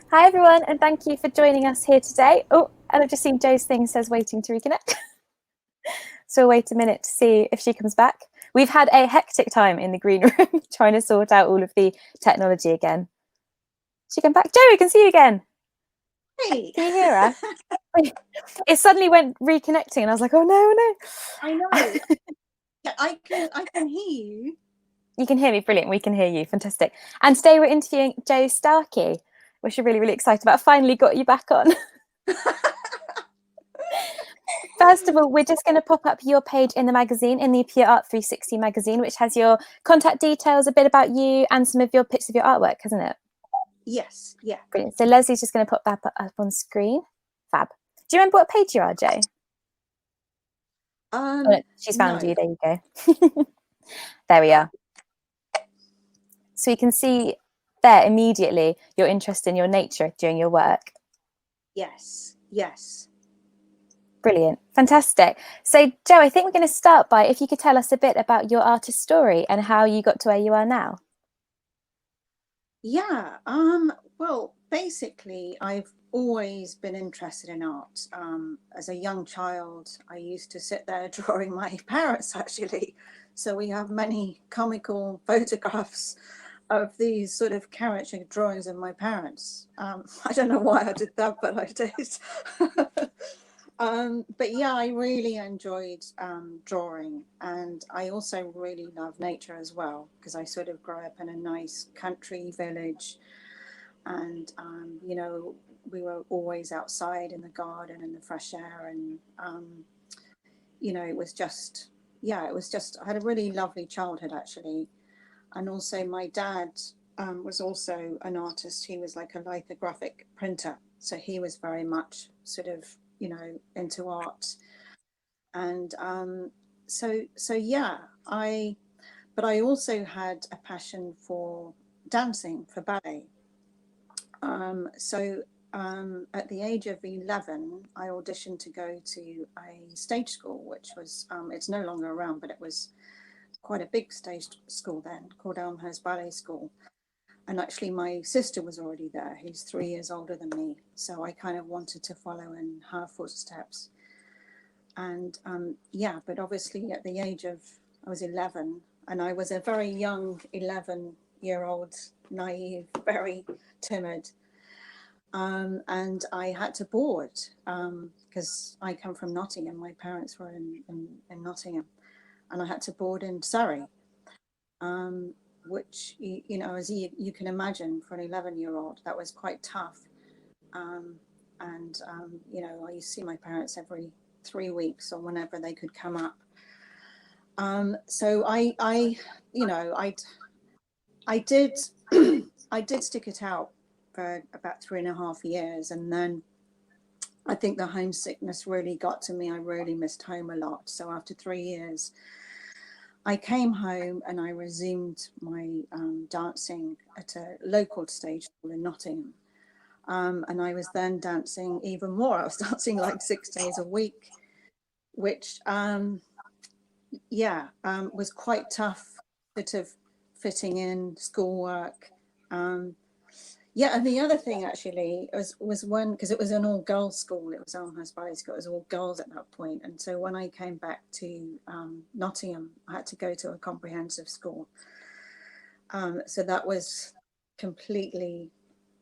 Hi everyone, and thank you for joining us here today. Oh, and I've just seen Joe's thing says waiting to reconnect. So we'll wait a minute to see if she comes back. We've had a hectic time in the green room trying to sort out all of the technology again. She come back. Joe, we can see you again. Hey. Can you hear her? It suddenly went reconnecting and I was like, oh no. I know. Yeah, I can hear you. You can hear me, brilliant. We can hear you, fantastic. And today we're interviewing Joe Starkey, which we're really excited about. I finally got you back on. First of all, we're just going to pop up your page in the magazine, in the ART360 magazine, which has your contact details, a bit about you, and some of your pictures of your artwork, hasn't it? Yes, yeah. Brilliant. So Leslie's just going to pop that up on screen. Fab. Do you remember what page you are, Joe? Oh, no, she's found No. you. There you go. There we are. So you can see there immediately your interest in your nature during your work. Yes. Brilliant. Fantastic. So, Joe, I think we're going to start by if you could tell us a bit about your artist story and how you got to where you are now. Yeah. Well, basically, I've always been interested in art. As a young child, I used to sit there drawing my parents, actually. So we have many comical photographs of these sort of caricature drawings of my parents. I don't know why I did that, but I did. But yeah, I really enjoyed drawing, and I also really love nature as well, because I sort of grew up in a nice country village, and we were always outside in the garden in the fresh air, and it was just, yeah, it was just, I had a really lovely childhood actually. And also my dad was also an artist. He was like a lithographic printer, so he was very much sort of into art. And so yeah, but I also had a passion for dancing, for ballet. So at the age of 11, I auditioned to go to a stage school, which was, it's no longer around, but it was quite a big stage school then, called Elmhurst Ballet School. And actually, my sister was already there, who's 3 years older than me. So I kind of wanted to follow in her footsteps. And yeah, but obviously at the age of, I was 11, and I was a very young 11-year-old, naive, very timid. And I had to board because I come from Nottingham. My parents were in Nottingham, and I had to board in Surrey, which, as you can imagine, for an 11-year-old, that was quite tough. Um, and I used to see my parents every 3 weeks or whenever they could come up. So I did, I did stick it out for about 3.5 years, and then I think the homesickness really got to me. I really missed home a lot. So after 3 years, I came home and I resumed my dancing at a local stage school in Nottingham. And I was then dancing even more. I was dancing like 6 days a week, which, was quite tough, sort of fitting in schoolwork. Um, yeah, and the other thing actually was when, because it was an all girls school, it was Elmhurst Ballet School, it was all girls at that point. And so when I came back to Nottingham, I had to go to a comprehensive school. So that was completely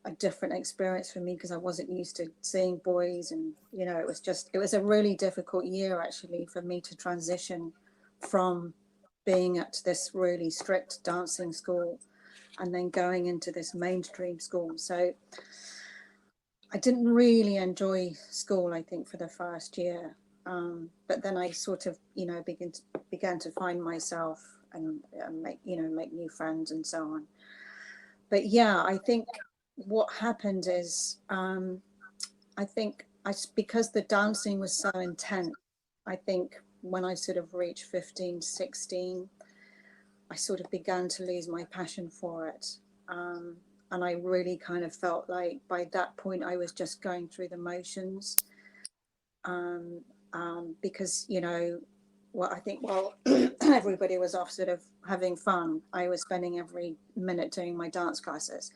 a different experience for me because I wasn't used to seeing boys, and it was a really difficult year actually for me to transition from being at this really strict dancing school and then going into this mainstream school. So I didn't really enjoy school, I think, for the first year. But then I sort of, began to find myself and make new friends and so on. But yeah, I think what happened is, I think because the dancing was so intense, I think when I sort of reached 15, 16, I sort of began to lose my passion for it. And I really kind of felt like by that point I was just going through the motions. Um, because, I think, everybody was off sort of having fun. I was spending every minute doing my dance classes.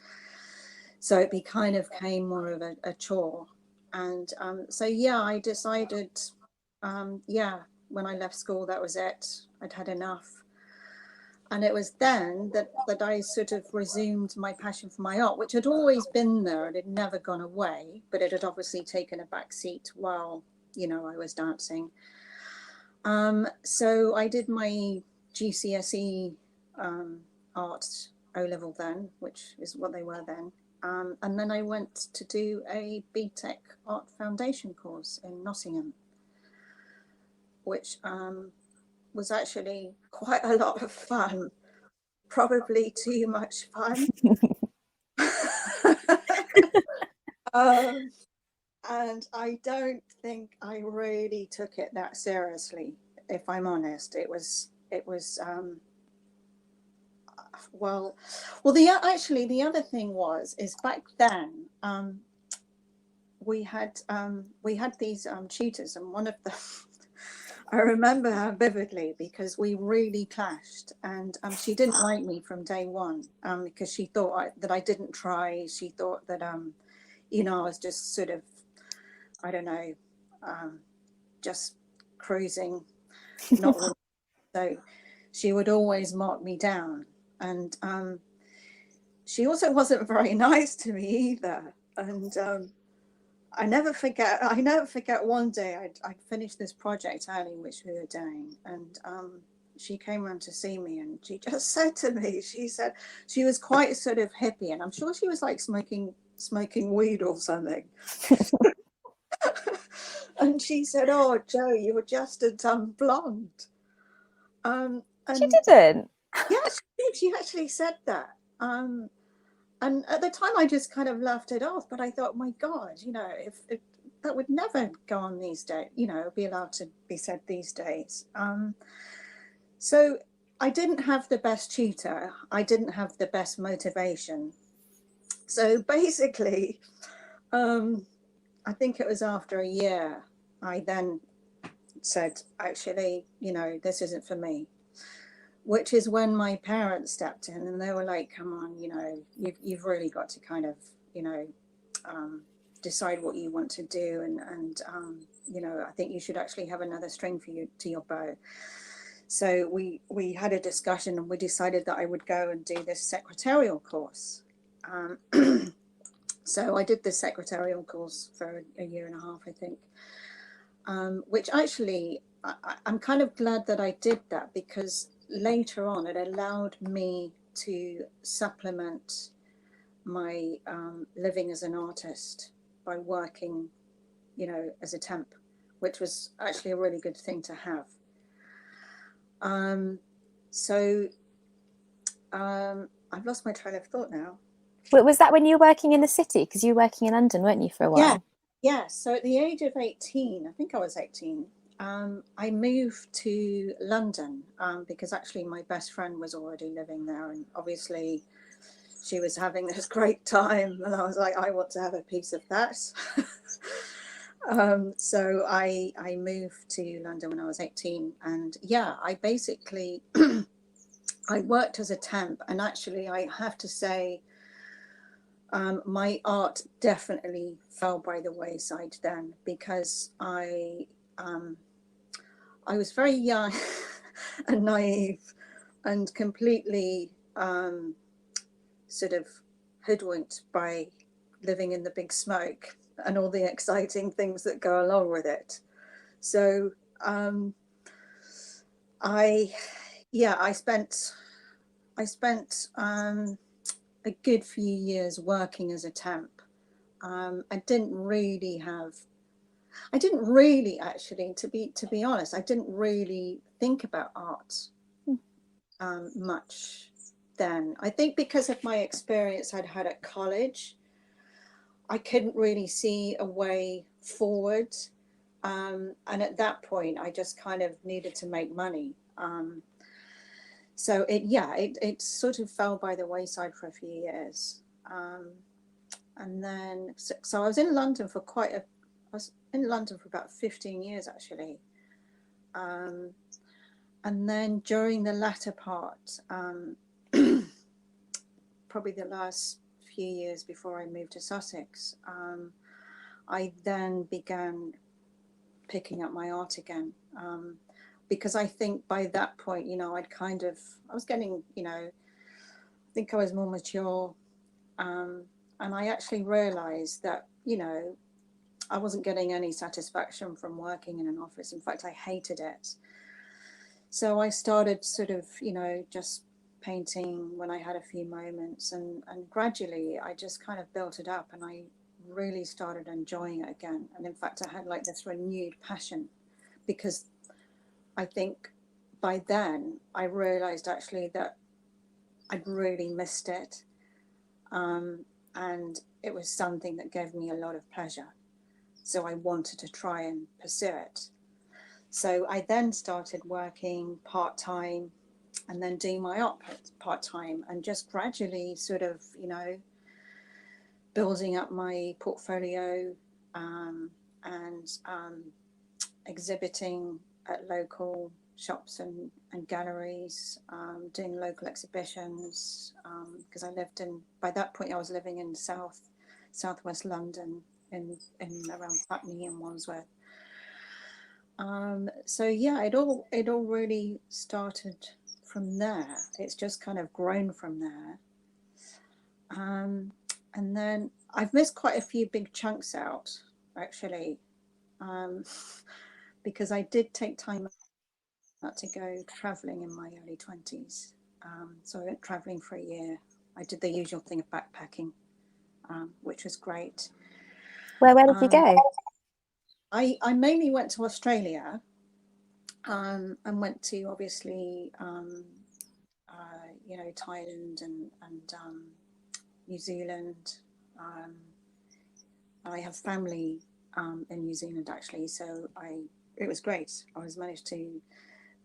So it became more of a chore. And so, yeah, I decided, when I left school, that was it. I'd had enough. And it was then that I sort of resumed my passion for my art, which had always been there. It had never gone away, but it had obviously taken a back seat while, I was dancing. So I did my GCSE art O-level then, which is what they were then. And then I went to do a BTEC art foundation course in Nottingham, which was actually quite a lot of fun, probably too much fun. And I don't think I really took it that seriously, if I'm honest. It was well, the other thing is back then we had these tutors, and one of them I remember her vividly because we really clashed, and she didn't like me from day one because she thought that I didn't try. She thought that I was just sort of, I don't know, just cruising, not really. So she would always mark me down, and she also wasn't very nice to me either. And I never forget one day I'd finished this project early, which we were doing, and she came around to see me, and she just said to me, she was quite sort of hippie, and I'm sure she was like smoking weed or something. And she said, "Oh, Joe, you're just a dumb blonde." And She didn't. Yeah, she actually said that. And at the time, I just kind of laughed it off. But I thought, my God, if that would never go on these days, be allowed to be said these days. So I didn't have the best tutor. I didn't have the best motivation. So basically, I think it was after a year, I then said, actually, this isn't for me. Which is when my parents stepped in, and they were like, come on, you've really got to kind of, decide what you want to do. And I think you should actually have another string to your bow. So we had a discussion, and we decided that I would go and do this secretarial course. So I did this secretarial course for a year and a half, I think, which actually I'm kind of glad that I did that, because later on it allowed me to supplement my living as an artist by working, as a temp, which was actually a really good thing to have. I've lost my train of thought now. Was that when you were working in the city? Because you were working in London, weren't you, for a while? Yeah. So at the age of 18, I think I was 18, I moved to London because actually my best friend was already living there, and obviously she was having this great time, and I was like, I want to have a piece of that. So I moved to London when I was 18, and I basically I worked as a temp, and actually I have to say my art definitely fell by the wayside then, because I was very young and naive and completely sort of hoodwinked by living in the big smoke and all the exciting things that go along with it. So I spent a good few years working as a temp. I didn't really actually, to be honest, I didn't really think about art much then. I think because of my experience I'd had at college, I couldn't really see a way forward. And at that point, I just kind of needed to make money. So it sort of fell by the wayside for a few years. And then, so I was in London for about 15 years, actually. And then during the latter part, probably the last few years before I moved to Sussex, I then began picking up my art again, because I think by that point, you know, I was getting, you know, I think I was more mature, and I actually realized that, you know, I wasn't getting any satisfaction from working in an office. In fact, I hated it. So I started sort of, you know, just painting when I had a few moments, and gradually I just kind of built it up, and I really started enjoying it again. And in fact, I had like this renewed passion, because I think by then I realized actually that I'd really missed it, and it was something that gave me a lot of pleasure. So I wanted to try and pursue it. So I then started working part-time and then doing my art part-time, and just gradually sort of, you know, building up my portfolio, and exhibiting at local shops and galleries, doing local exhibitions, because I lived in, by that point I was living in southwest London, in around Putney and Wandsworth. So yeah, it all really started from there. It's just kind of grown from there. And then I've missed quite a few big chunks out, actually, because I did take time out to go traveling in my early 20s. So I went traveling for a year. I did the usual thing of backpacking, which was great. Where did you go? I mainly went to Australia, and went to, obviously, you know, Thailand and New Zealand. I have family in New Zealand, actually, so it was great. I was managed to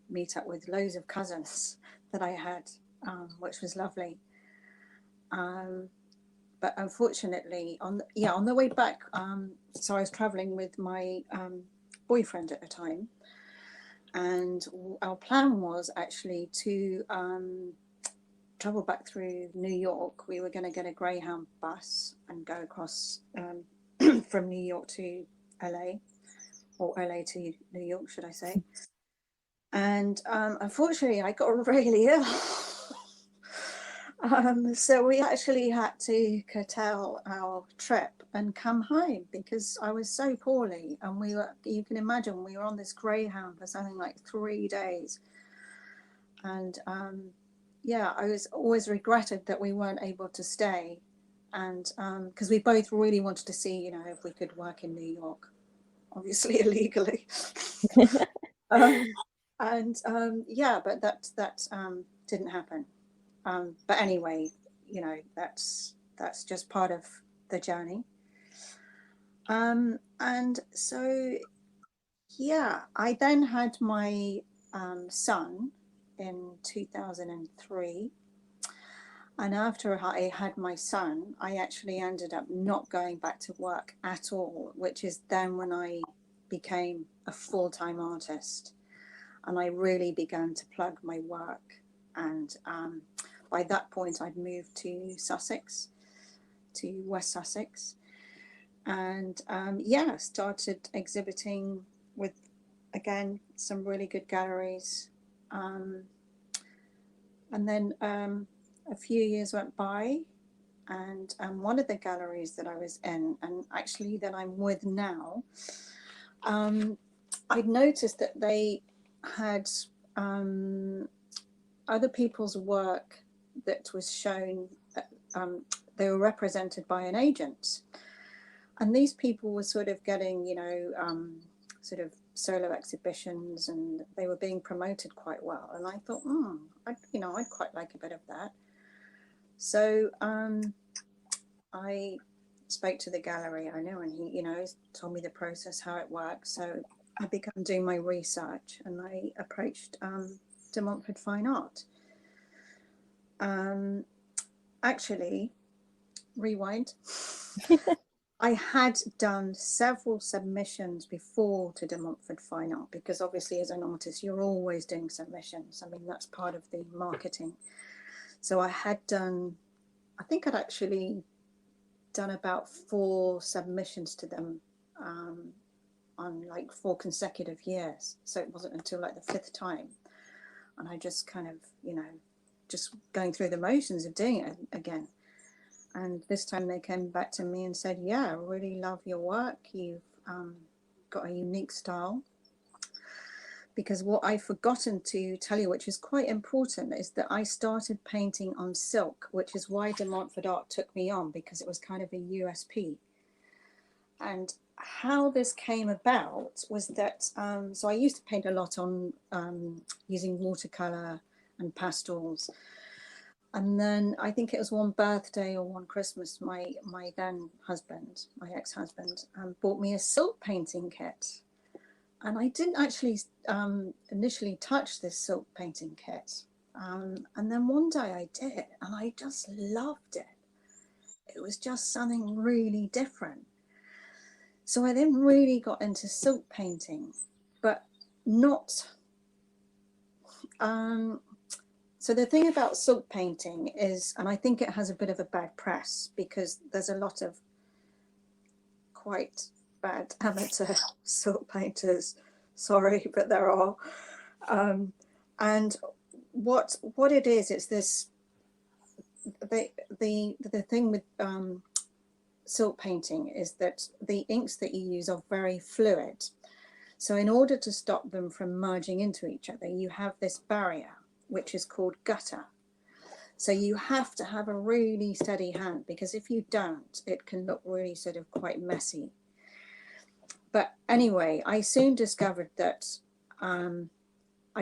meet up with loads of cousins that I had, which was lovely. But unfortunately, on the way back, so I was traveling with my boyfriend at the time, and our plan was actually to travel back through New York. We were going to get a Greyhound bus and go across from New York to LA, or LA to New York, should I say. And unfortunately, I got really ill. So we actually had to curtail our trip and come home because I was so poorly. And you can imagine, we were on this Greyhound for something like 3 days. And yeah, I was always regretted that we weren't able to stay. And because we both really wanted to see, you know, if we could work in New York, obviously illegally. Yeah, but that didn't happen. But anyway, you know, that's just part of the journey. And so, yeah, I then had my son in 2003. And after I had my son, I actually ended up not going back to work at all, which is then when I became a full-time artist. And I really began to plug my work. And by that point, I'd moved to Sussex, to West Sussex. And yeah, started exhibiting with, again, some really good galleries. And then a few years went by, and one of the galleries that I was in, and actually that I'm with now, I'd noticed that they had other people's work that was shown. They were represented by an agent, and these people were sort of getting, you know, sort of solo exhibitions, and they were being promoted quite well. And I thought, I'd quite like a bit of that. So I spoke to the gallery owner, and he, you know, told me the process, how it works. So I began doing my research, and I approached De Montfort Fine Art. Actually, rewind. I had done several submissions before to De Montfort Fine Art, because obviously as an artist, you're always doing submissions. I mean, that's part of the marketing. So I had done, I think I'd actually done about 4 submissions to them on like 4 consecutive years. So it wasn't until like the 5th time. And I just kind of, you know, just going through the motions of doing it again. And this time they came back to me and said, yeah, I really love your work. You've got a unique style. Because what I've forgotten to tell you, which is quite important, is that I started painting on silk, which is why De Montfort Art took me on, because it was kind of a USP. And how this came about was that, so I used to paint a lot on using watercolor and pastels. And then I think it was one birthday or one Christmas, my then husband, my ex-husband, bought me a silk painting kit. And I didn't actually initially touch this silk painting kit. And then one day I did, and I just loved it. It was just something really different. So I then really got into silk painting, but not... so the thing about silk painting is, and I think it has a bit of a bad press, because there's a lot of quite bad amateur silk painters. Sorry, but there are. And what it is, it's this, the thing with silk painting is that the inks that you use are very fluid. So in order to stop them from merging into each other, you have this barrier, which is called gutter. So you have to have a really steady hand, because if you don't, it can look really sort of quite messy. But anyway, I soon discovered that I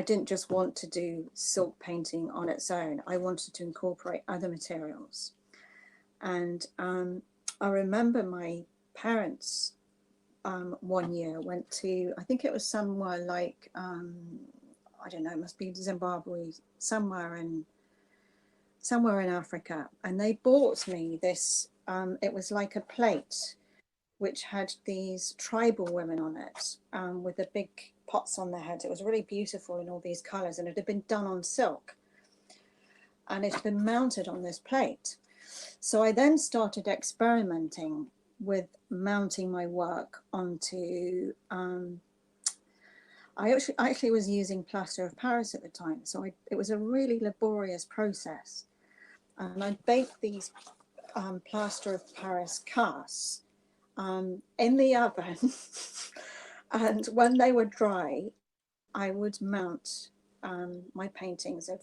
didn't just want to do silk painting on its own. I wanted to incorporate other materials. And I remember my parents one year went to, I think it was somewhere like, I don't know, it must be Zimbabwe, somewhere in Africa. And they bought me this, it was like a plate which had these tribal women on it with the big pots on their heads. It was really beautiful in all these colors, and it had been done on silk. And it had been mounted on this plate. So I then started experimenting with mounting my work onto, I actually was using plaster of Paris at the time. So it was a really laborious process. And I baked these plaster of Paris casts in the oven. And when they were dry, I would mount my paintings of,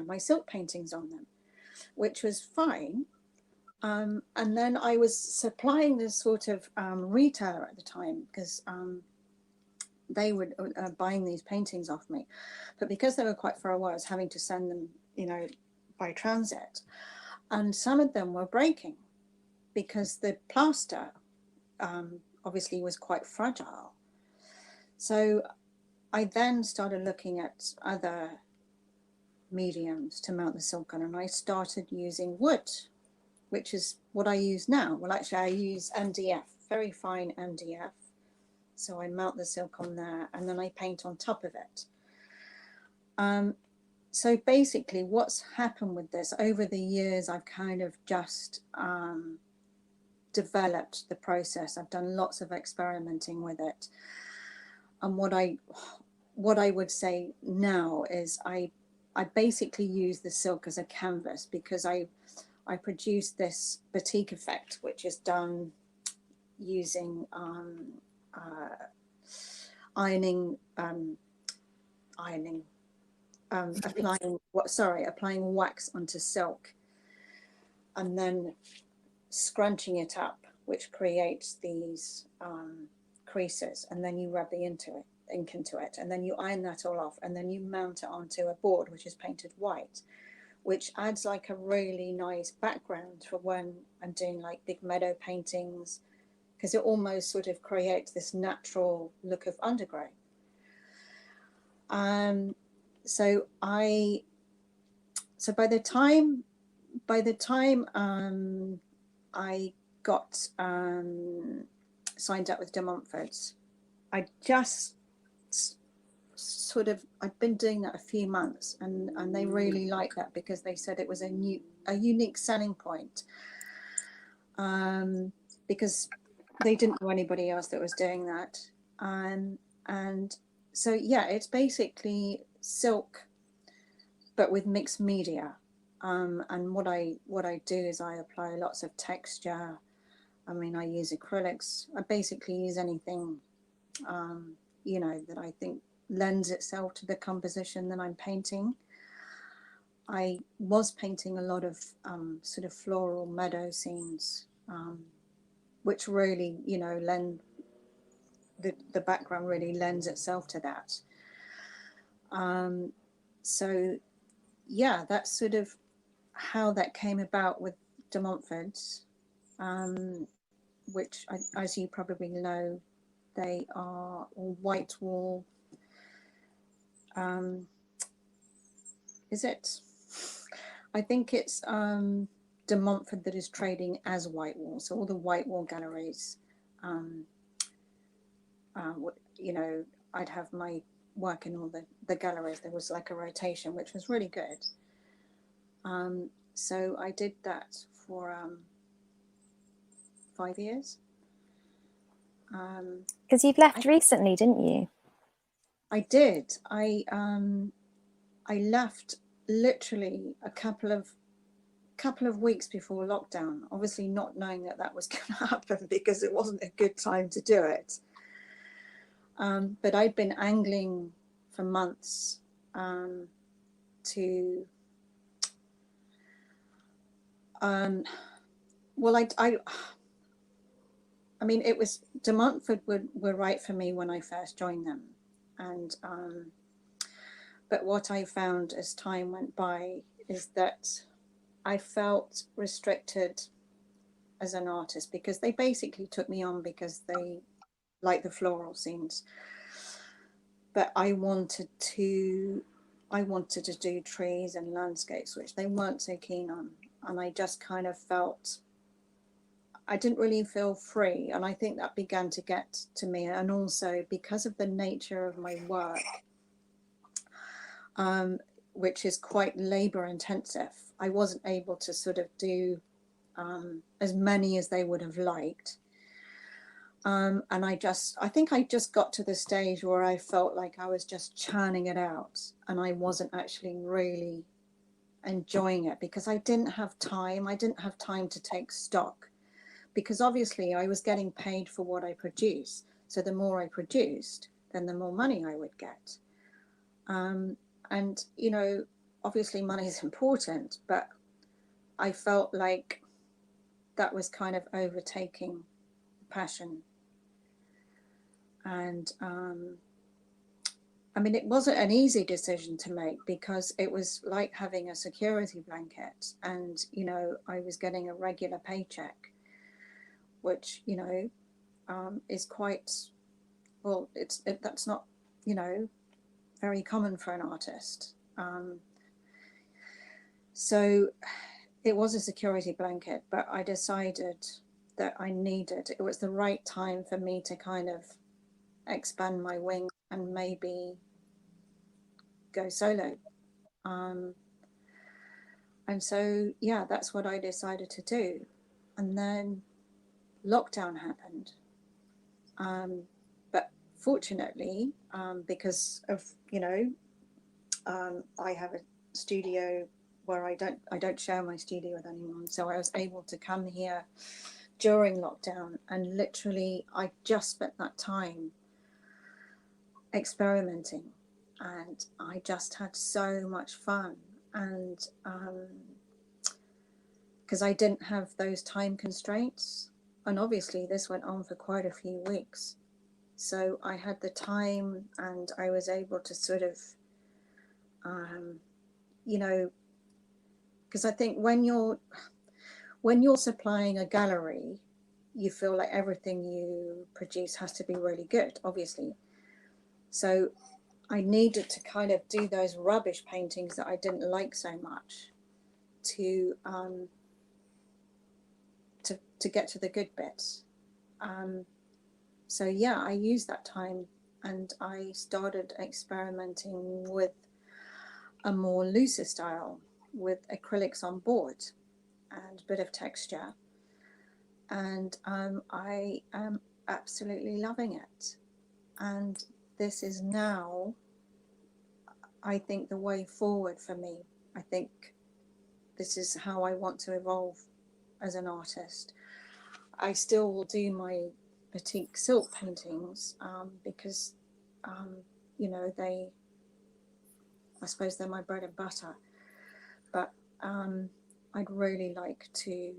my silk paintings on them, which was fine. And then I was supplying this sort of retailer at the time, because they were buying these paintings off me. But because they were quite far away, I was having to send them, by transit. And some of them were breaking because the plaster obviously was quite fragile. So I then started looking at other mediums to mount the silk on, and I started using wood, which is what I use now. Well, actually I use MDF, very fine MDF. So I mount the silk on there, and then I paint on top of it. So basically what's happened with this over the years, I've kind of just developed the process. I've done lots of experimenting with it. And what I would say now is I basically use the silk as a canvas, because I produce this batik effect, which is done using applying wax onto silk and then scrunching it up, which creates these creases, and then you rub the ink into it, and then you iron that all off, and then you mount it onto a board which is painted white, which adds like a really nice background for when I'm doing like big meadow paintings, because it almost sort of creates this natural look of undergrowth. So by the time I got signed up with De Montfort's, I just I'd been doing that a few months, and they really liked that, because they said it was a unique selling point. because they didn't know anybody else that was doing that. And so, yeah, it's basically silk, but with mixed media. And what I do is I apply lots of texture. I mean, I use acrylics. I basically use anything, you know, that I think lends itself to the composition that I'm painting. I was painting a lot of sort of floral meadow scenes, which really, you know, lend the background really lends itself to that. So yeah, that's sort of how that came about with De Montfort's, which, as you probably know, they are white wall. Is it? I think it's De Montfort that is trading as white wall. So all the white wall galleries, you know, I'd have my work in all the galleries. There was like a rotation, which was really good. So I did that for 5 years. Because you've left recently, didn't you? I did. I left literally a couple of weeks before lockdown, obviously not knowing that was going to happen, because it wasn't a good time to do it. But I'd been angling for months to well, I mean, it was De Montfort were right for me when I first joined them, and but what I found as time went by is that I felt restricted as an artist, because they basically took me on because they like the floral scenes, but I wanted to do trees and landscapes, which they weren't so keen on, and I just kind of felt I didn't really feel free, and I think that began to get to me. And also because of the nature of my work, which is quite labor intensive, I wasn't able to sort of do as many as they would have liked. And I think I just got to the stage where I felt like I was just churning it out, and I wasn't actually really enjoying it, because I didn't have time. I didn't have time to take stock, because obviously I was getting paid for what I produce. So the more I produced, then the more money I would get. And, you know, obviously money is important, but I felt like that was kind of overtaking passion. And I mean, it wasn't an easy decision to make, because it was like having a security blanket, and, you know, I was getting a regular paycheck, which, you know, is quite, well, that's not, you know, very common for an artist. So it was a security blanket, but I decided that it was the right time for me to kind of expand my wings and maybe go solo. And so, yeah, that's what I decided to do. And then lockdown happened. But fortunately, because of, you know, I have a studio where I don't share my studio with anyone, so I was able to come here during lockdown, and literally I just spent that time experimenting, and I just had so much fun. And because I didn't have those time constraints, and obviously this went on for quite a few weeks, so I had the time, and I was able to sort of you know, because I think when you're supplying a gallery, you feel like everything you produce has to be really good, obviously. So I needed to kind of do those rubbish paintings that I didn't like so much to get to the good bits. So yeah, I used that time, and I started experimenting with a more looser style with acrylics on board and a bit of texture. and I am absolutely loving it. And this is now, I think, the way forward for me. I think this is how I want to evolve as an artist. I still will do my batik silk paintings because, I suppose they're my bread and butter. But I'd really like to,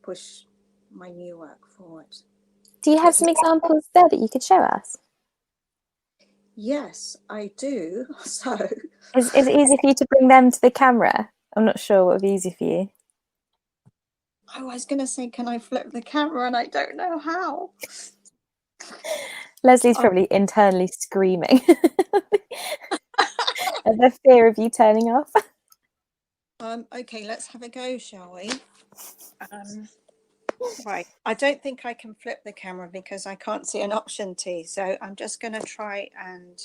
push my new work forward. Do you have some examples there that you could show us? Yes, I do. So, Is it easy for you to bring them to the camera? I'm not sure what would be easy for you. I was going to say, can I flip the camera? And I don't know how. Leslie's probably internally screaming at the fear of you turning off. Okay, let's have a go, shall we? Right. I don't think I can flip the camera because I can't see an option to. So I'm just going to try and...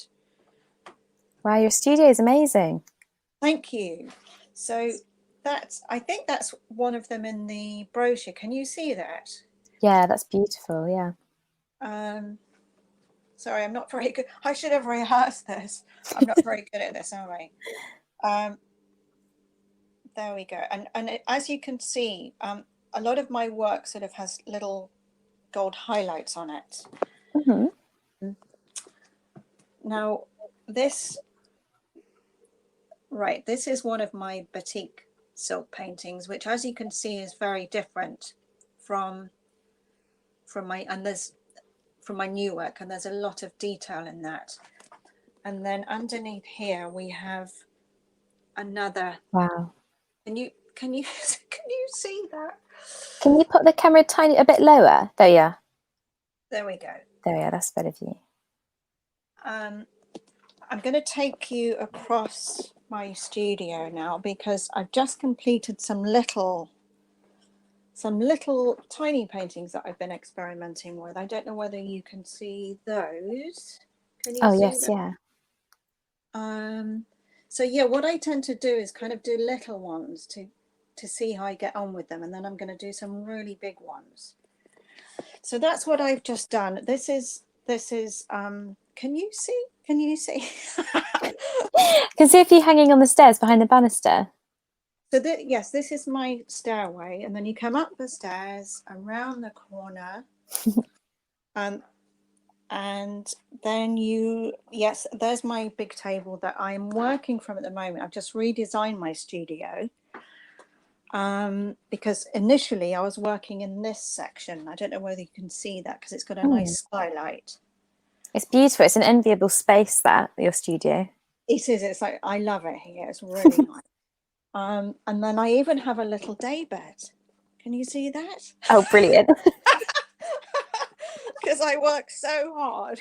Wow, your studio is amazing. Thank you. So I think that's one of them in the brochure. Can you see that? Yeah, that's beautiful. Yeah. Sorry, I'm not very good. I should have rehearsed this. I'm not very good at this, am I? There we go. And as you can see, a lot of my work sort of has little gold highlights on it. Mm-hmm. Now, this is one of my batik silk paintings, which, as you can see, is very different from my new work, and there's a lot of detail in that. And then underneath here we have another. Wow. Can you see that? Can you put the camera a bit lower? There you are. There we go. There we are. That's better view. I'm going to take you across my studio now because I've just completed some little tiny paintings that I've been experimenting with. I don't know whether you can see those. Can you see yes, them? yeah. So yeah, what I tend to do is kind of do little ones to see how I get on with them, and then I'm going to do some really big ones. So that's what I've just done. This is can you see? I can see a few hanging on the stairs behind the banister. So yes, this is my stairway, and then you come up the stairs around the corner, and then there's my big table that I'm working from at the moment. I've just redesigned my studio because initially I was working in this section. I don't know whether you can see that because it's got a nice skylight. It's beautiful. It's an enviable space, your studio. It is. It's like, I love it here. It's really nice. And then I even have a little day bed. Can you see that? Oh, brilliant. Because I work so hard.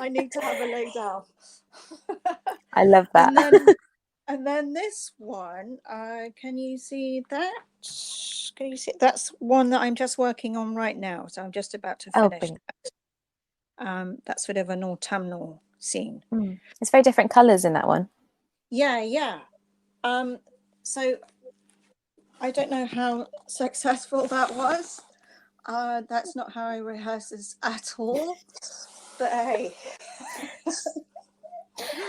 I need to have a lay down. I love that. And then this one, can you see that? Can you see? That's one that I'm just working on right now. So I'm just about to finish that. That's sort of an autumnal scene. It's very different colours in that one. Yeah. So I don't know how successful that was. That's not how I rehearse this at all. But hey.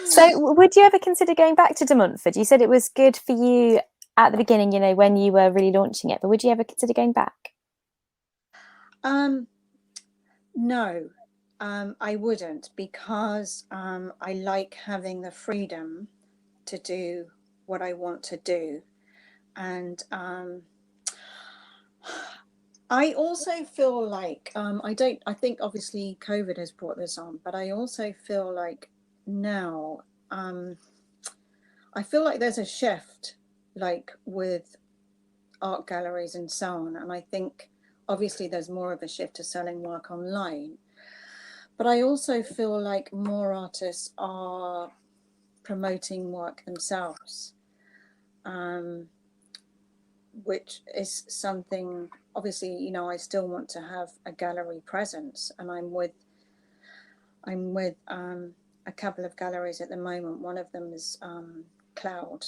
So would you ever consider going back to De Montfort? You said it was good for you at the beginning, when you were really launching it, but would you ever consider going back? No, I wouldn't, because I like having the freedom to do what I want to do. And I also feel like I think obviously COVID has brought this on, but I also feel like now I feel like there's a shift, like with art galleries and so on. And I think obviously there's more of a shift to selling work online. But I also feel like more artists are promoting work themselves, which is something, obviously, I still want to have a gallery presence, and I'm with a couple of galleries at the moment. One of them is Cloud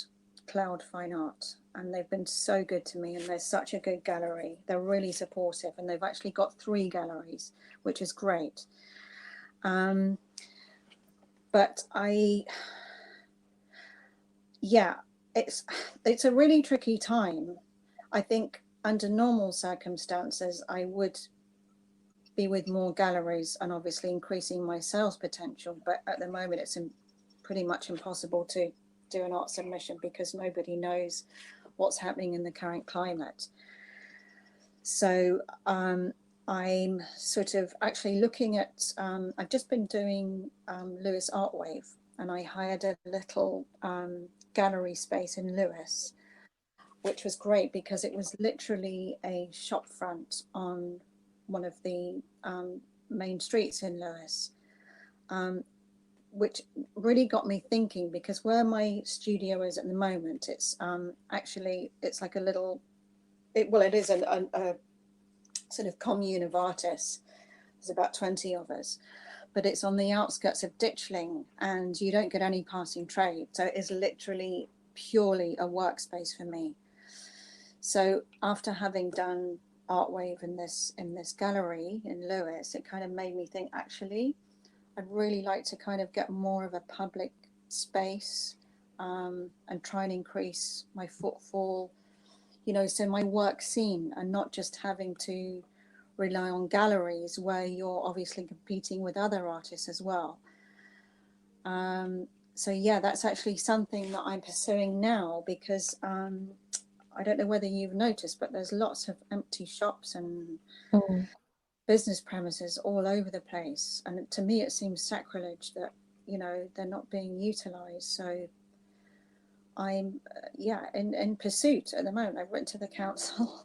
Cloud Fine Art, and they've been so good to me, and they're such a good gallery. They're really supportive, and they've actually got 3 galleries, which is great. But it's a really tricky time. I think under normal circumstances, I would be with more galleries and obviously increasing my sales potential. But at the moment, it's pretty much impossible to do an art submission because nobody knows what's happening in the current climate. So I'm sort of actually looking at, I've just been doing Lewis Art Wave, and I hired a little gallery space in Lewis, which was great because it was literally a shop front on one of the main streets in Lewis, which really got me thinking, because where my studio is at the moment, it's actually, it's like a little, it is a sort of commune of artists. There's about 20 of us, but it's on the outskirts of Ditchling, and you don't get any passing trade. So it is literally purely a workspace for me. So after having done Art Wave in this gallery in Lewis, it kind of made me think, actually, I'd really like to kind of get more of a public space and try and increase my footfall, you know, so my work seen, and not just having to rely on galleries where you're obviously competing with other artists as well. So yeah, that's actually something that I'm pursuing now, because I don't know whether you've noticed, but there's lots of empty shops and business premises all over the place. And to me, it seems sacrilege that, you know, they're not being utilized. So I'm, in pursuit at the moment. I've written to the council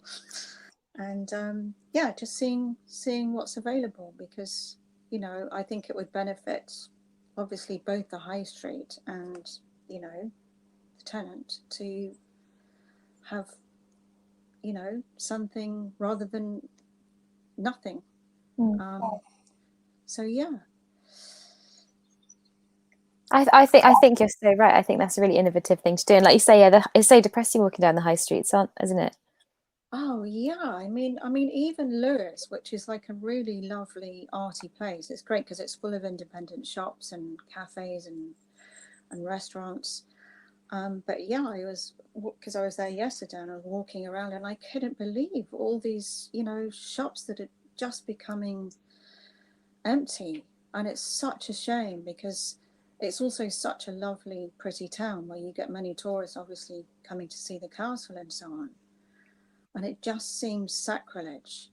and, just seeing what's available, because, you know, I think it would benefit, obviously, both the high street and, you know, the tenant to have, you know, something rather than nothing. So yeah, I think you're so right. I think that's a really innovative thing to do, and like you say, yeah, it's so depressing walking down the high streets, isn't it? oh yeah, I mean even Lewis, which is like a really lovely arty place, it's great because it's full of independent shops and cafes and restaurants. But yeah, because I was there yesterday and I was walking around and I couldn't believe all these, you know, shops that are just becoming empty. And it's such a shame, because it's also such a lovely, pretty town where you get many tourists obviously coming to see the castle and so on. And it just seems sacrilege.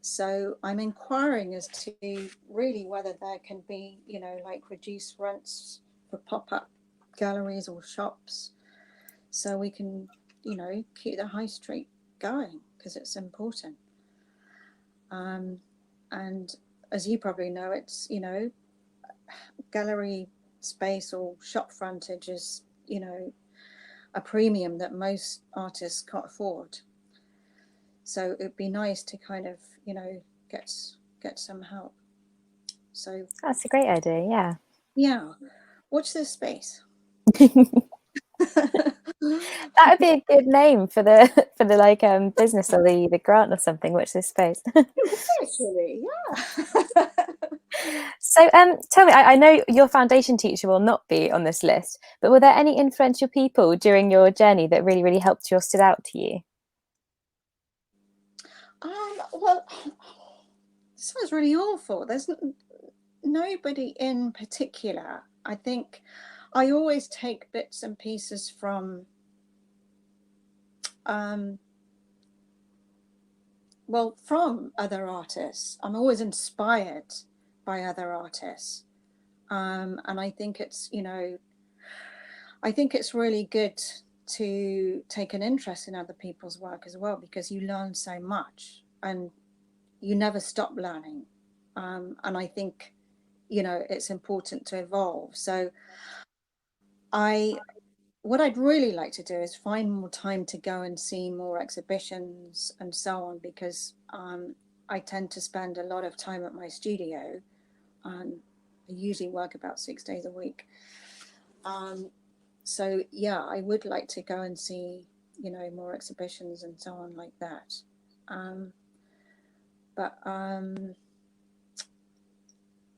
So I'm inquiring as to really whether there can be, you know, like reduced rents for pop-up galleries or shops, so we can, you know, keep the high street going, because it's important. And as you probably know, it's, you know, gallery space or shop frontage is, you know, a premium that most artists can't afford. So it'd be nice to kind of, you know, get some help. So That's a great idea. yeah, watch this space. That would be a good name for the like business or the grant or something. Watch this space. Actually, yeah. So tell me, I know your foundation teacher will not be on this list, but were there any influential people during your journey that really helped you or stood out to you? Well, this sounds really awful. There's nobody in particular. I think I always take bits and pieces from from other artists. I'm always inspired by other artists. And I think it's, you know, I think it's really good to take an interest in other people's work as well, because you learn so much and you never stop learning. And I think, you know, it's important to evolve. So what I'd really like to do is find more time to go and see more exhibitions and so on, because I tend to spend a lot of time at my studio. I usually work about 6 days a week. so yeah, I would like to go and see, you know, more exhibitions and so on like that. But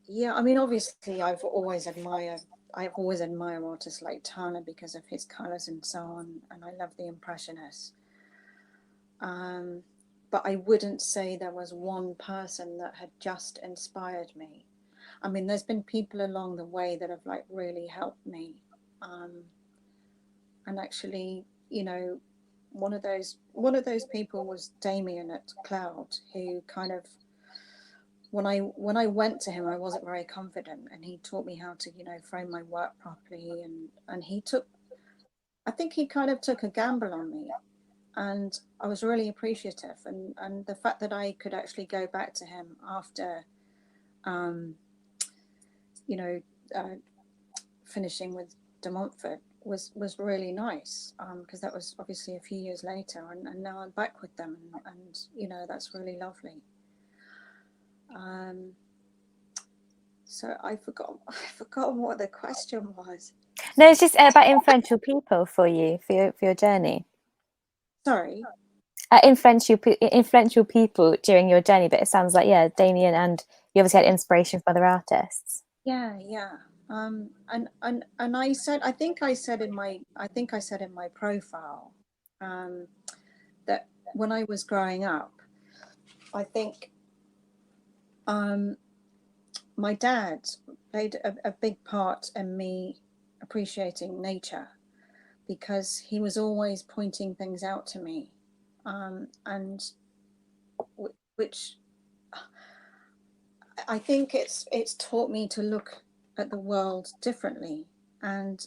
yeah, I mean, obviously, I've always admired artists like Turner because of his colours and so on, and I love the Impressionists. But I wouldn't say there was one person that had just inspired me. I mean, there's been people along the way that have like really helped me. And actually, you know, one of those people was Damien at Cloud, who kind of, when I went to him, I wasn't very confident, and he taught me how to, you know, frame my work properly, and I think he kind of took a gamble on me, and I was really appreciative, and the fact that I could actually go back to him after, you know, finishing with De Montfort was really nice, because that was obviously a few years later, and now I'm back with them, and you know, that's really lovely. So I forgot what the question was. No, it's just about influential people for you, for your journey. Sorry. Influential people during your journey, but it sounds like, yeah, Damien, and you obviously had inspiration from other artists. Yeah. And I think I said in my profile, that when I was growing up, I think my dad played a big part in me appreciating nature, because he was always pointing things out to me, and which I think it's taught me to look at the world differently. And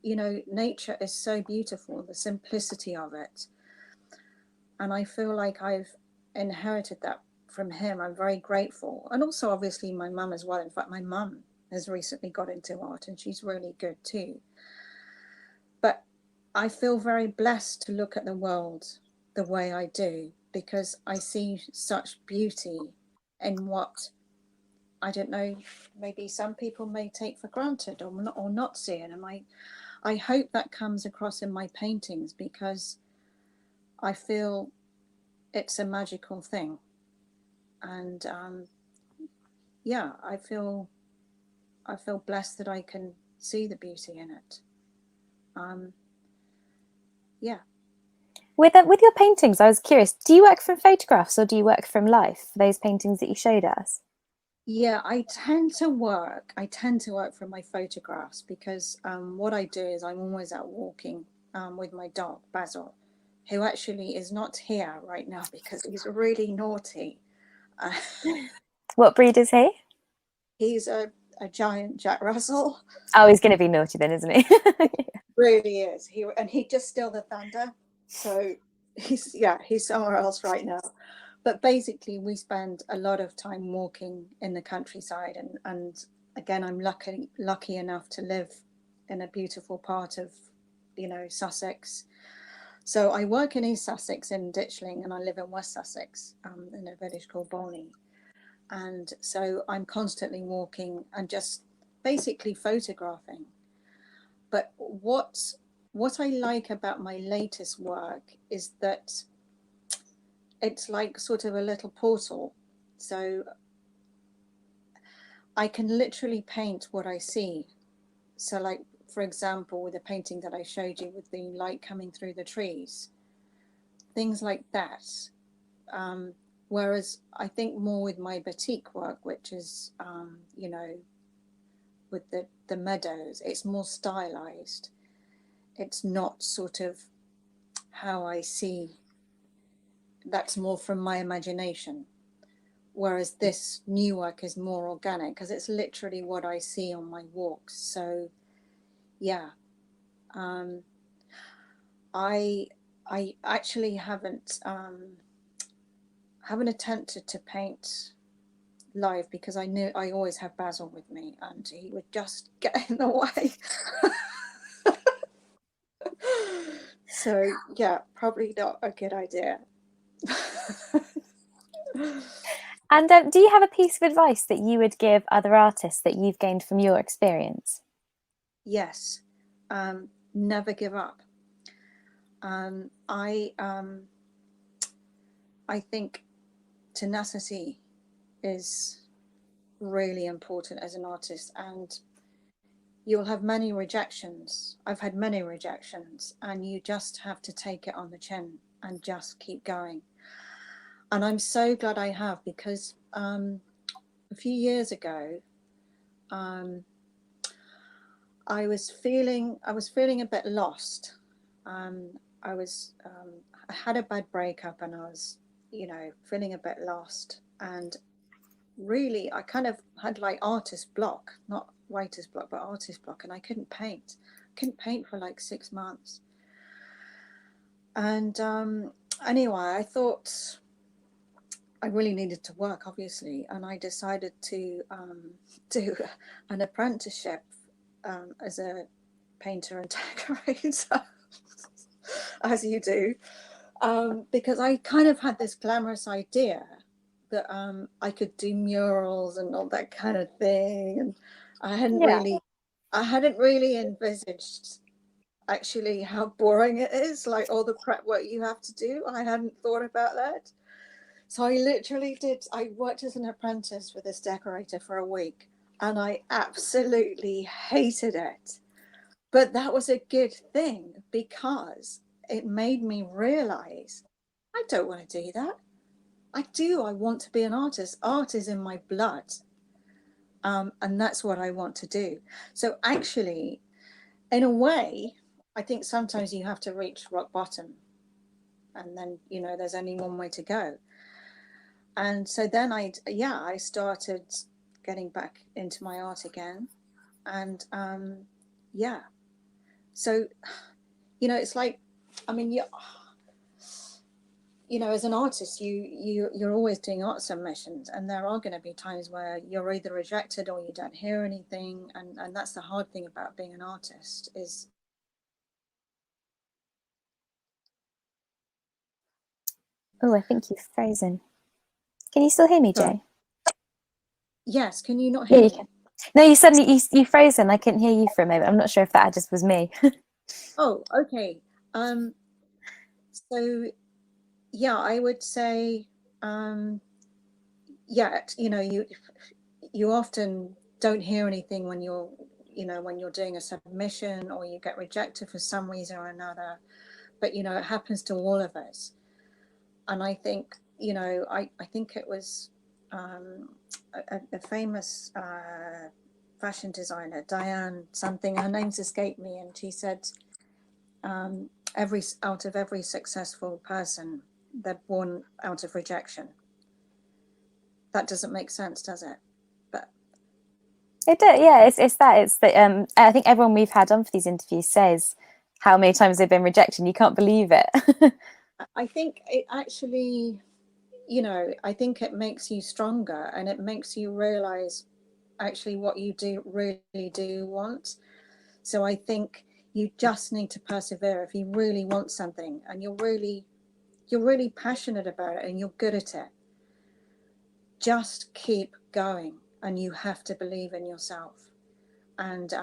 you know, nature is so beautiful, the simplicity of it, and I feel like I've inherited that from him. I'm very grateful, and also obviously my mum as well. In fact, my mum has recently got into art, and she's really good too. But I feel very blessed to look at the world the way I do, because I see such beauty in what, I don't know, maybe some people may take for granted or not see it. And I hope that comes across in my paintings, because I feel it's a magical thing. And yeah, I feel blessed that I can see the beauty in it. Yeah. With your paintings, I was curious, do you work from photographs or do you work from life, those paintings that you showed us? Yeah, I tend to work from my photographs, because what I do is I'm always out walking with my dog, Basil, who actually is not here right now because he's really naughty. What breed is he? He's a giant Jack Russell. Oh, he's going to be naughty then, isn't he? Really is. He just stole the thunder. So he's somewhere else right now. But basically, we spend a lot of time walking in the countryside, and again, I'm lucky enough to live in a beautiful part of, you know, Sussex. So I work in East Sussex in Ditchling, and I live in West Sussex, in a village called Bolney. And so I'm constantly walking and just basically photographing. But what I like about my latest work is that it's like sort of a little portal. So I can literally paint what I see. So like, for example, with the painting that I showed you with the light coming through the trees, things like that. Whereas I think more with my batik work, which is, you know, with the meadows, it's more stylized. It's not sort of how I see, that's more from my imagination. Whereas this new work is more organic, because it's literally what I see on my walks. So yeah, I actually haven't attempted to paint live, because I knew I always have Basil with me and he would just get in the way. So yeah, probably not a good idea. And do you have a piece of advice that you would give other artists that you've gained from your experience? Yes. never give up. I think tenacity is really important as an artist, and you'll have many rejections. I've had many rejections, and you just have to take it on the chin and just keep going. And I'm so glad I have, because a few years ago, I was feeling a bit lost. I had a bad breakup, and I was, feeling a bit lost. And really, I kind of had like artist block, not writer's block, but artist block, and I couldn't paint. For like 6 months. And anyway, I thought I really needed to work, obviously, and I decided to do an apprenticeship as a painter and decorator, as you do, because I kind of had this glamorous idea that I could do murals and all that kind of thing, and I hadn't really envisaged actually how boring it is, like all the prep work you have to do. I hadn't thought about that. So I worked as an apprentice with this decorator for a week, and I absolutely hated it. But that was a good thing, because it made me realize I don't want to do that. I want to be an artist. Art is in my blood. And that's what I want to do. So actually, in a way, I think sometimes you have to reach rock bottom, and then, there's only one way to go. And so then I started getting back into my art again. And so, it's like, I mean, as an artist, you're always doing art submissions, and there are going to be times where you're either rejected or you don't hear anything. And that's the hard thing about being an artist is. Oh, I think you've frozen. Can you still hear me, Jay? Yes. Can you not Yeah, hear you me? can. No, you suddenly you frozen. I couldn't hear you for a moment. I'm not sure if that just was me. Oh, okay. So yeah, I would say, you often don't hear anything when you're doing a submission, or you get rejected for some reason or another. But it happens to all of us. And I think I think it was a famous fashion designer, Diane something, her name's escaped me, and she said, out of every successful person, they're born out of rejection. That doesn't make sense, does it? But It does, yeah. It's that. I think everyone we've had on for these interviews says how many times they've been rejected, and you can't believe it. I think it actually, I think it makes you stronger, and it makes you realize actually what you really do want. So I think you just need to persevere. If you really want something, and you're really passionate about it, and you're good at it, just keep going, and you have to believe in yourself. And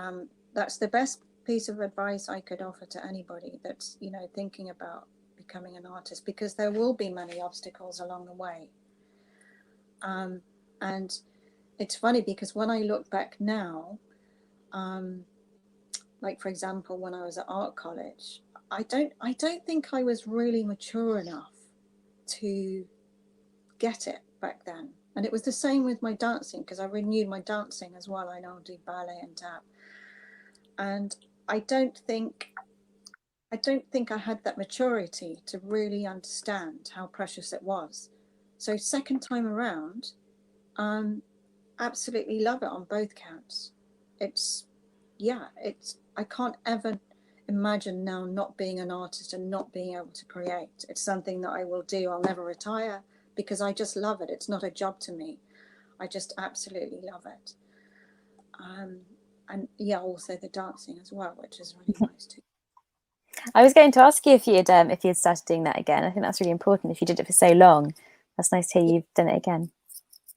that's the best piece of advice I could offer to anybody that's thinking about becoming an artist, because there will be many obstacles along the way. And it's funny, because when I look back now, like for example, when I was at art college, I don't think I was really mature enough to get it back then. And it was the same with my dancing, because I renewed my dancing as well. I now do ballet and tap. And I don't think I had that maturity to really understand how precious it was. So second time around, absolutely love it on both counts. I can't ever imagine now not being an artist and not being able to create. It's something that I will do. I'll never retire, because I just love it. It's not a job to me. I just absolutely love it. And yeah, also the dancing as well, which is really nice too. I was going to ask you if you'd started doing that again. I think that's really important. If you did it for so long, that's nice to hear you've done it again.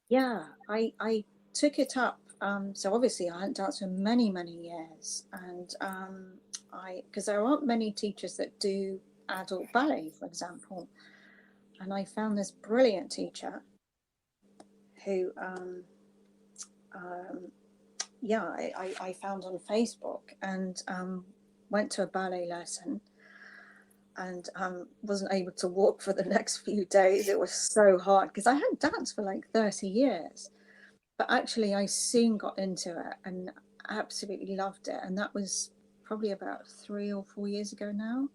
Yeah, I took it up. So obviously I hadn't danced for many years, and because there aren't many teachers that do adult ballet, for example, and I found this brilliant teacher who I found on Facebook, and went to a ballet lesson, and wasn't able to walk for the next few days. It was so hard because I had danced for like 30 years, but actually I soon got into it and absolutely loved it. And that was probably about 3 or 4 years ago now.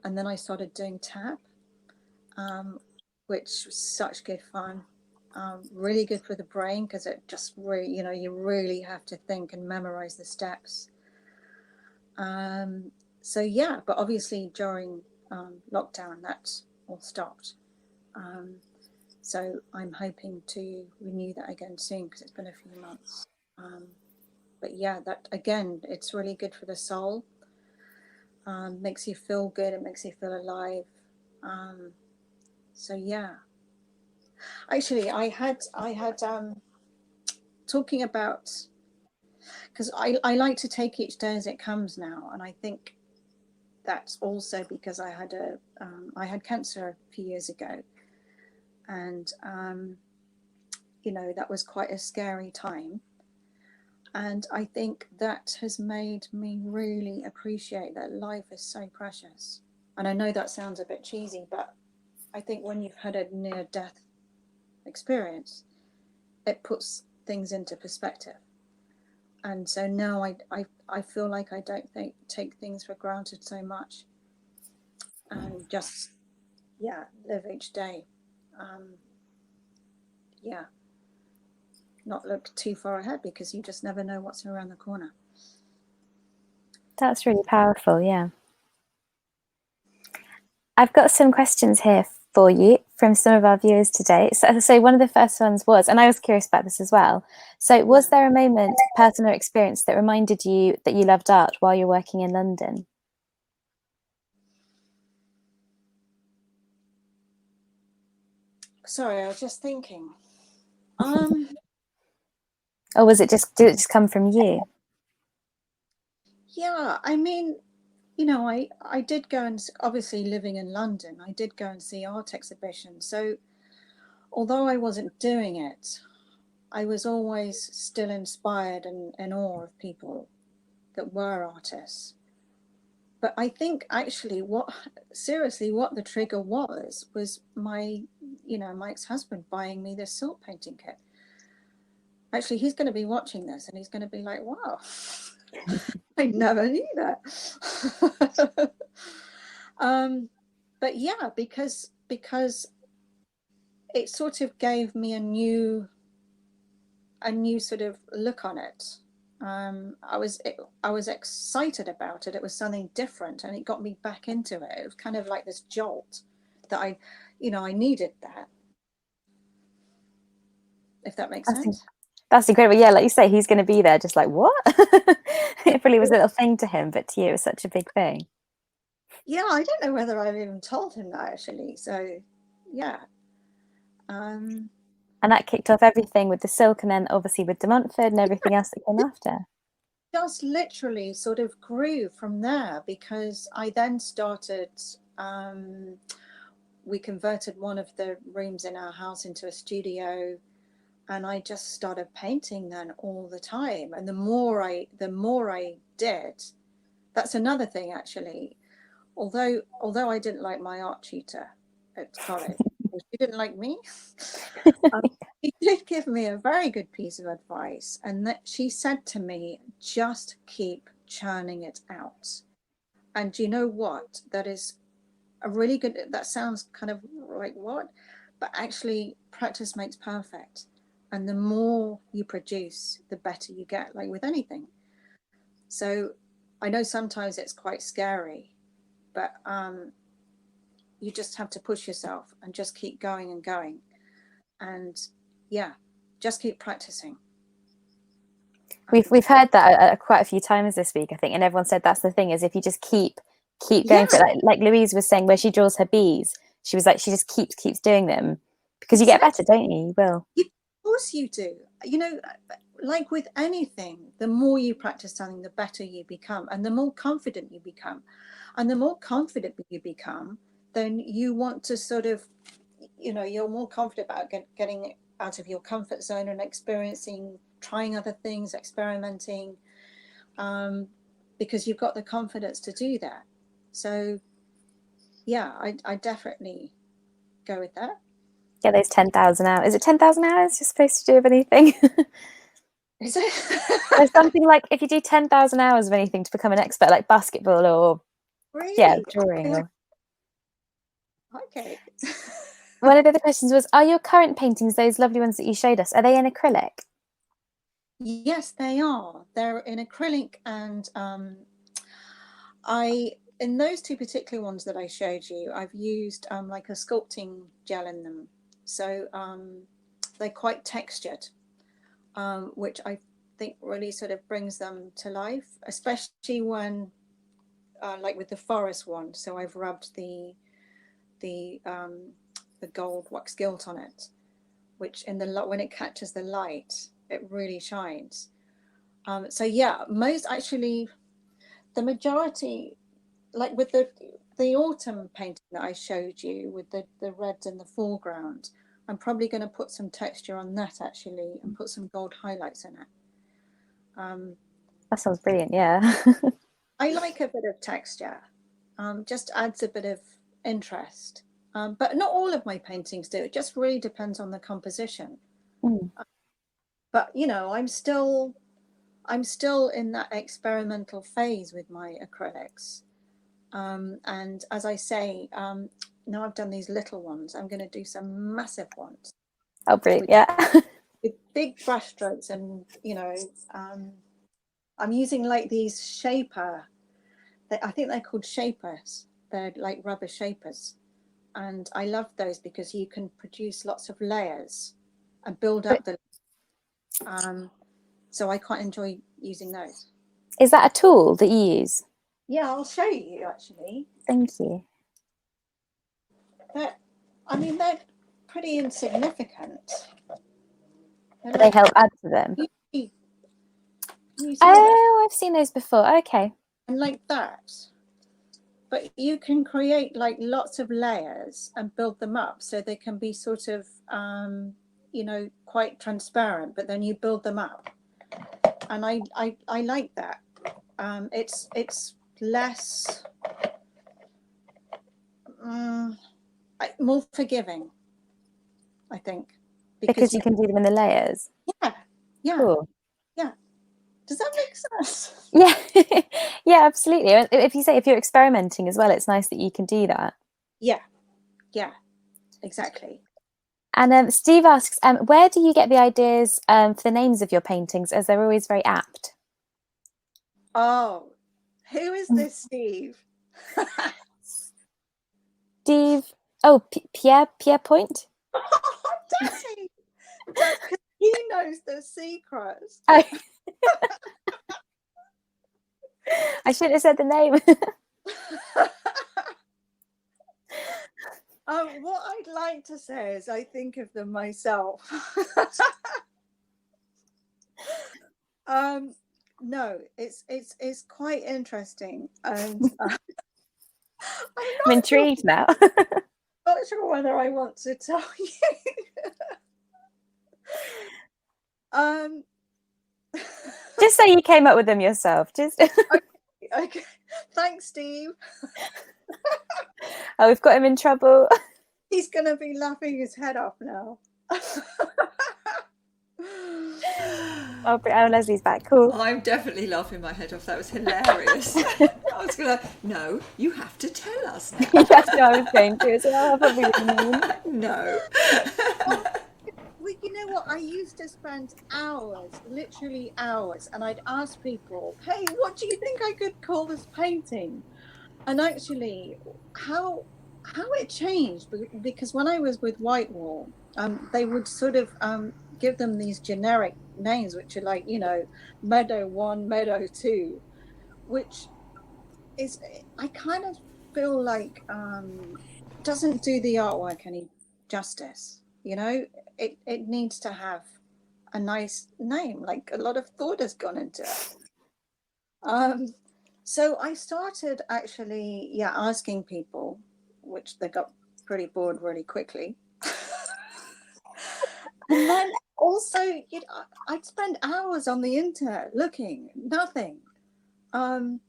And then I started doing tap, which was such good fun. Really good for the brain, because it just really, you really have to think and memorize the steps. So yeah, but obviously during lockdown, that's all stopped. So I'm hoping to renew that again soon, because it's been a few months. But yeah, that again, it's really good for the soul. Makes you feel good. It makes you feel alive. So yeah. Actually, I had talking about, because I like to take each day as it comes now, and I think that's also because I had cancer a few years ago, and that was quite a scary time, and I think that has made me really appreciate that life is so precious. And I know that sounds a bit cheesy, but I think when you've had a near-death experience, it puts things into perspective. And so now I feel like I don't take things for granted so much, and just live each day. Not look too far ahead, because you just never know what's around the corner. That's really powerful. Yeah. I've got some questions here for you from some of our viewers today. So one of the first ones was, and I was curious about this as well. So was there a moment, personal experience, that reminded you that you loved art while you're working in London? Sorry, I was just thinking. Or did it just come from you? Yeah, I mean, I did go, and obviously living in London, I did go and see art exhibitions. So although I wasn't doing it, I was always still inspired and in awe of people that were artists. But I think actually what the trigger was my ex-husband buying me this silk painting kit. Actually, he's going to be watching this, and he's going to be like, wow, I never knew that. But yeah, because it sort of gave me a new sort of look on it. I was excited about it. It was something different, and it got me back into it. It was kind of like this jolt that I needed that. If that makes sense. That's incredible. Yeah, like you say, he's going to be there just like, what? It probably was a little thing to him, but to you, it was such a big thing. Yeah, I don't know whether I've even told him that, actually. So, yeah. And that kicked off everything with the silk, and then obviously with de Montfort and everything else that came after. Just literally sort of grew from there, because I then started, we converted one of the rooms in our house into a studio, and I just started painting then all the time. And the more I did, that's another thing, actually. Although I didn't like my art tutor at college, she didn't like me. She did give me a very good piece of advice, and that she said to me, just keep churning it out. And you know what? That is a really good, that sounds kind of like what? But actually, practice makes perfect. And the more you produce, the better you get, like with anything. So I know sometimes it's quite scary, but you just have to push yourself and just keep going and going. And yeah, just keep practicing. We've heard that quite a few times this week, I think, and everyone said that's the thing, is if you just keep going for it, like Louise was saying, where she draws her bees, she was like, she just keeps doing them, because you get better, don't you? You will. Of course you do. like with anything, the more you practice something, the better you become, and the more confident you become. And the more confident you become, then you want to sort of, you're more confident about getting out of your comfort zone and experiencing, trying other things, experimenting, because you've got the confidence to do that. So yeah, I definitely go with that. Get those 10,000 hours. Is it 10,000 hours you're supposed to do of anything? Is it? There's something like if you do 10,000 hours of anything to become an expert, like basketball or Really? drawing. Or... Okay. One of the other questions was, are your current paintings, those lovely ones that you showed us, are they in acrylic? Yes, they are. They're in acrylic, and in those two particular ones that I showed you, I've used like a sculpting gel in them. So they're quite textured, which I think really sort of brings them to life, especially when, like with the forest one. So I've rubbed the gold wax gilt on it, which when it catches the light, it really shines. So yeah, the majority, like with the autumn painting that I showed you with the reds in the foreground, I'm probably going to put some texture on that actually and put some gold highlights in it. That sounds brilliant, yeah. I like a bit of texture, just adds a bit of interest. But not all of my paintings do. It just really depends on the composition. Mm. But I'm still in that experimental phase with my acrylics. And as I say, now I've done these little ones, I'm going to do some massive ones. Oh, brilliant, yeah. With big brush strokes, and I'm using like these I think they're called shapers. They're like rubber shapers. And I love those because you can produce lots of layers and build up the so I quite enjoy using those. Is that a tool that you use? Yeah, I'll show you actually. Thank you. They're pretty insignificant. But they help add to them. Oh, I've seen those before. Okay. And like that. But you can create like lots of layers and build them up so they can be sort of, quite transparent, but then you build them up. And I like that. It's less, more forgiving, I think. Because you can do them in the layers. Yeah. Cool. Yeah. Does that make sense? Yeah. Yeah, absolutely. If you're experimenting as well, it's nice that you can do that. Yeah, exactly. And Steve asks, where do you get the ideas for the names of your paintings, as they're always very apt? Oh, who is this Steve? Steve, oh, Pierre Point? Does he? Because he knows the secrets. Oh. I shouldn't have said the name. What I'd like to say is I think of them myself. No, it's quite interesting, and I'm intrigued now. Not sure whether I want to tell you. Just say you came up with them yourself. Just okay. Thanks, Steve. Oh, we've got him in trouble. He's gonna be laughing his head off now. Oh, Leslie's back. Cool. I'm definitely laughing my head off. That was hilarious. I was gonna. No, you have to tell us now. That's what I was going to as well. Probably wouldn't mean. No. Well, you know what? I used to spend hours, literally hours, and I'd ask people, "Hey, what do you think I could call this painting?" And actually, how it changed, because when I was with Whitewall, they would sort of give them these generic names, which are like, Meadow 1, Meadow 2, which is, I kind of feel like doesn't do the artwork any justice. It needs to have a nice name. Like, a lot of thought has gone into it. So I started actually, asking people, which they got pretty bored really quickly. And then also, I'd spend hours on the internet looking, nothing. But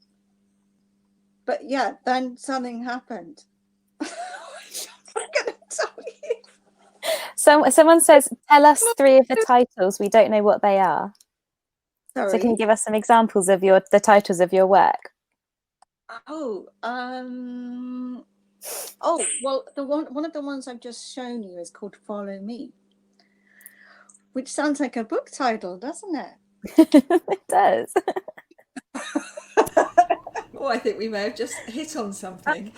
yeah, then something happened. Which I'm not going to tell you. Someone says, tell us 3 of the titles. We don't know what they are. Sorry. So can you give us some examples of the titles of your work? Oh, well, one of the ones I've just shown you is called Follow Me, which sounds like a book title, doesn't it? It does. Oh, I think we may have just hit on something.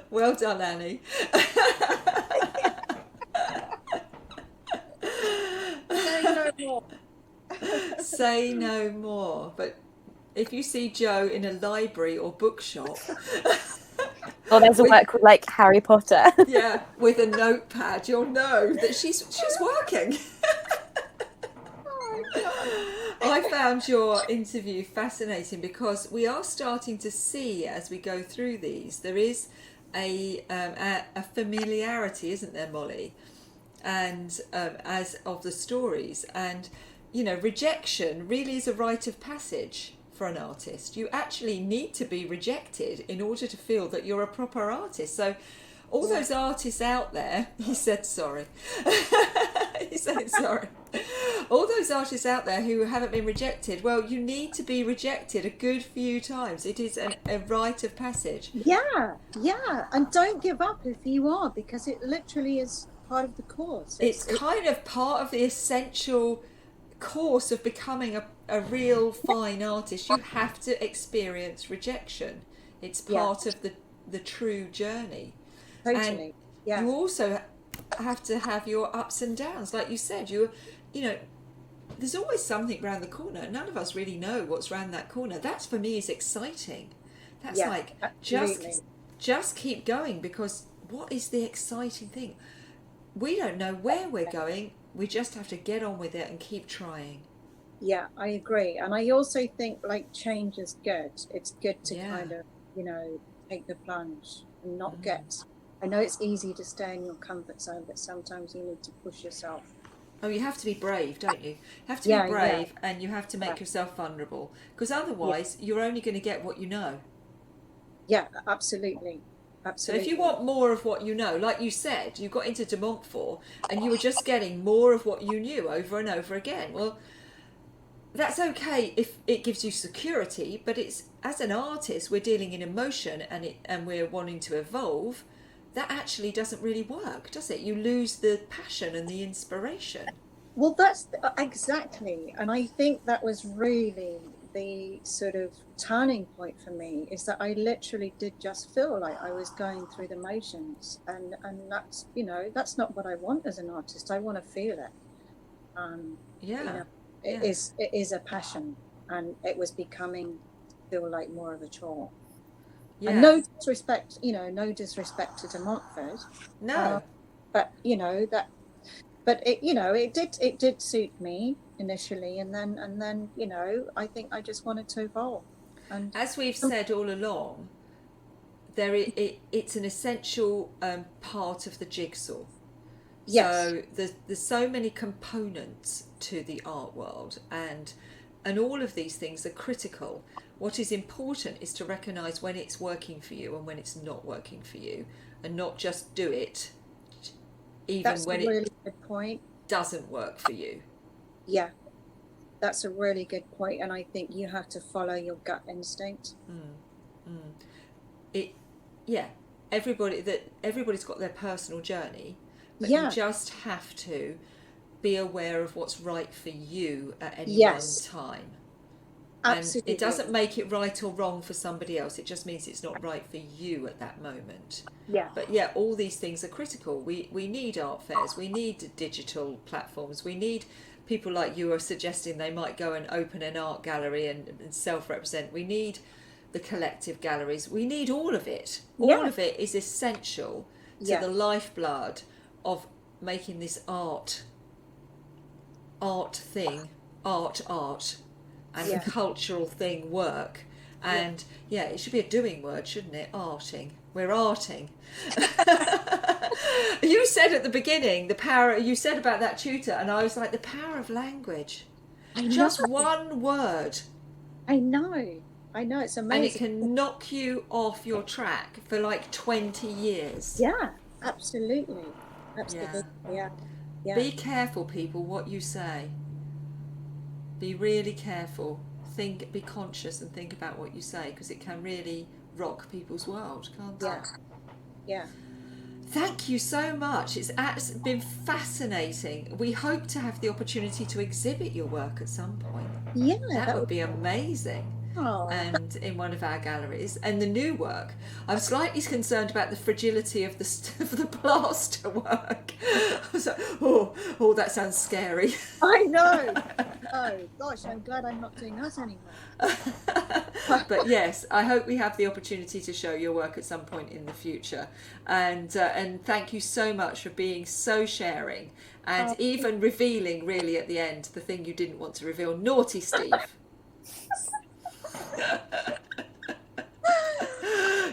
Well done, Annie. Say no more. Say no more. But if you see Jo in a library or bookshop, Or there's a work called like Harry Potter. yeah, with a notepad, you'll know that she's working. I found your interview fascinating because we are starting to see, as we go through these, there is a familiarity, isn't there, Molly? And as of the stories, and rejection really is a rite of passage for an artist. You actually need to be rejected in order to feel that you're a proper artist. So all those artists out there, he said sorry. He said sorry. All those artists out there who haven't been rejected, well, you need to be rejected a good few times. It is a rite of passage. Yeah, and don't give up if you are, because it literally is part of the course. It's kind of part of the essential course of becoming a real fine artist. You have to experience rejection. It's part of the true journey. Totally. And you also have to have your ups and downs. Like you said, there's always something around the corner. None of us really know what's around that corner. That for me is exciting. That's like, just keep going, because what is the exciting thing? We don't know where we're going. We just have to get on with it and keep trying. Yeah, I agree. And I also think like change is good. It's good to kind of, take the plunge and not get. I know it's easy to stay in your comfort zone, but sometimes you need to push yourself. Oh, you have to be brave, don't you? You have to be brave, and you have to make yourself vulnerable, because otherwise you're only going to get what you know. Yeah, absolutely. So if you want more of what you know, like you said, you got into De Montfort and you were just getting more of what you knew over and over again. Well, that's okay if it gives you security, but it's, as an artist, we're dealing in emotion and we're wanting to evolve. That actually doesn't really work, does it? You lose the passion and the inspiration. Well, that's exactly. And I think that was really the sort of turning point for me, is that I literally did just feel like I was going through the motions, and that's that's not what I want as an artist. I want to feel it. It is a passion, and it was becoming feel like more of a chore. And no disrespect to De Montfort. No. But it did suit me initially, and then I think I just wanted to evolve. And as we've said all along, it's an essential part of the jigsaw. Yes. So there's so many components to the art world, and all of these things are critical. What is important is to recognise when it's working for you and when it's not working for you, and not just do it even when it really good point. Doesn't work for you. Yeah, that's a really good point, and I think you have to follow your gut instinct. Everybody's got their personal journey, but you just have to be aware of what's right for you at any one time. Absolutely. And it doesn't make it right or wrong for somebody else. It just means it's not right for you at that moment. Yeah. But all these things are critical. We need art fairs. We need digital platforms. We need people like you are suggesting they might go and open an art gallery and self-represent. We need the collective galleries. We need all of it. All of it is essential to the lifeblood of making this art thing, art, and Yeah. cultural thing work. And yeah, it should be a doing word, shouldn't it? Arting. We're arting. You said at the beginning the power. You said about that tutor, and I was like, the power of language. Just one word. I know. It's amazing. And it can knock you off your track for like 20 years. Yeah, absolutely. Yeah. Be careful, people, what you say. Be really careful. Be conscious and think about what you say, because it can really rock people's world, can't it? Yeah. Thank you so much. It's been fascinating. We hope to have the opportunity to exhibit your work at some point. Yeah. That would be amazing. Oh. And in one of our galleries. And the new work, I'm slightly concerned about the fragility of the plaster work. I was like, oh, that sounds scary. I know. Oh gosh, I'm glad I'm not doing that anymore. But yes, I hope we have the opportunity to show your work at some point in the future. And thank you so much for being so sharing, and even revealing really at the end the thing you didn't want to reveal. Naughty Steve.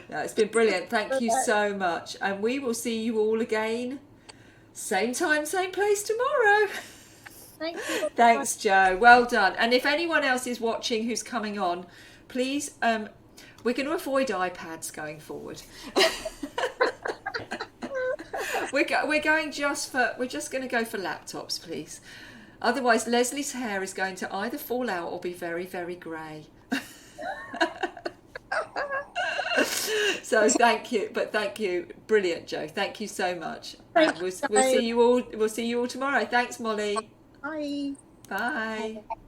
No, it's been brilliant. Thank you so much, and we will see you all again, same time, same place tomorrow. Thank you. Thanks, Jo. Well done. And if anyone else is watching who's coming on, please, we're going to avoid iPads going forward. We're just going to go for laptops, please. Otherwise, Leslie's hair is going to either fall out or be very, very grey. So thank you, brilliant, Jo. Thank you so much. We'll see you all tomorrow. Thanks, Molly. Bye. Bye.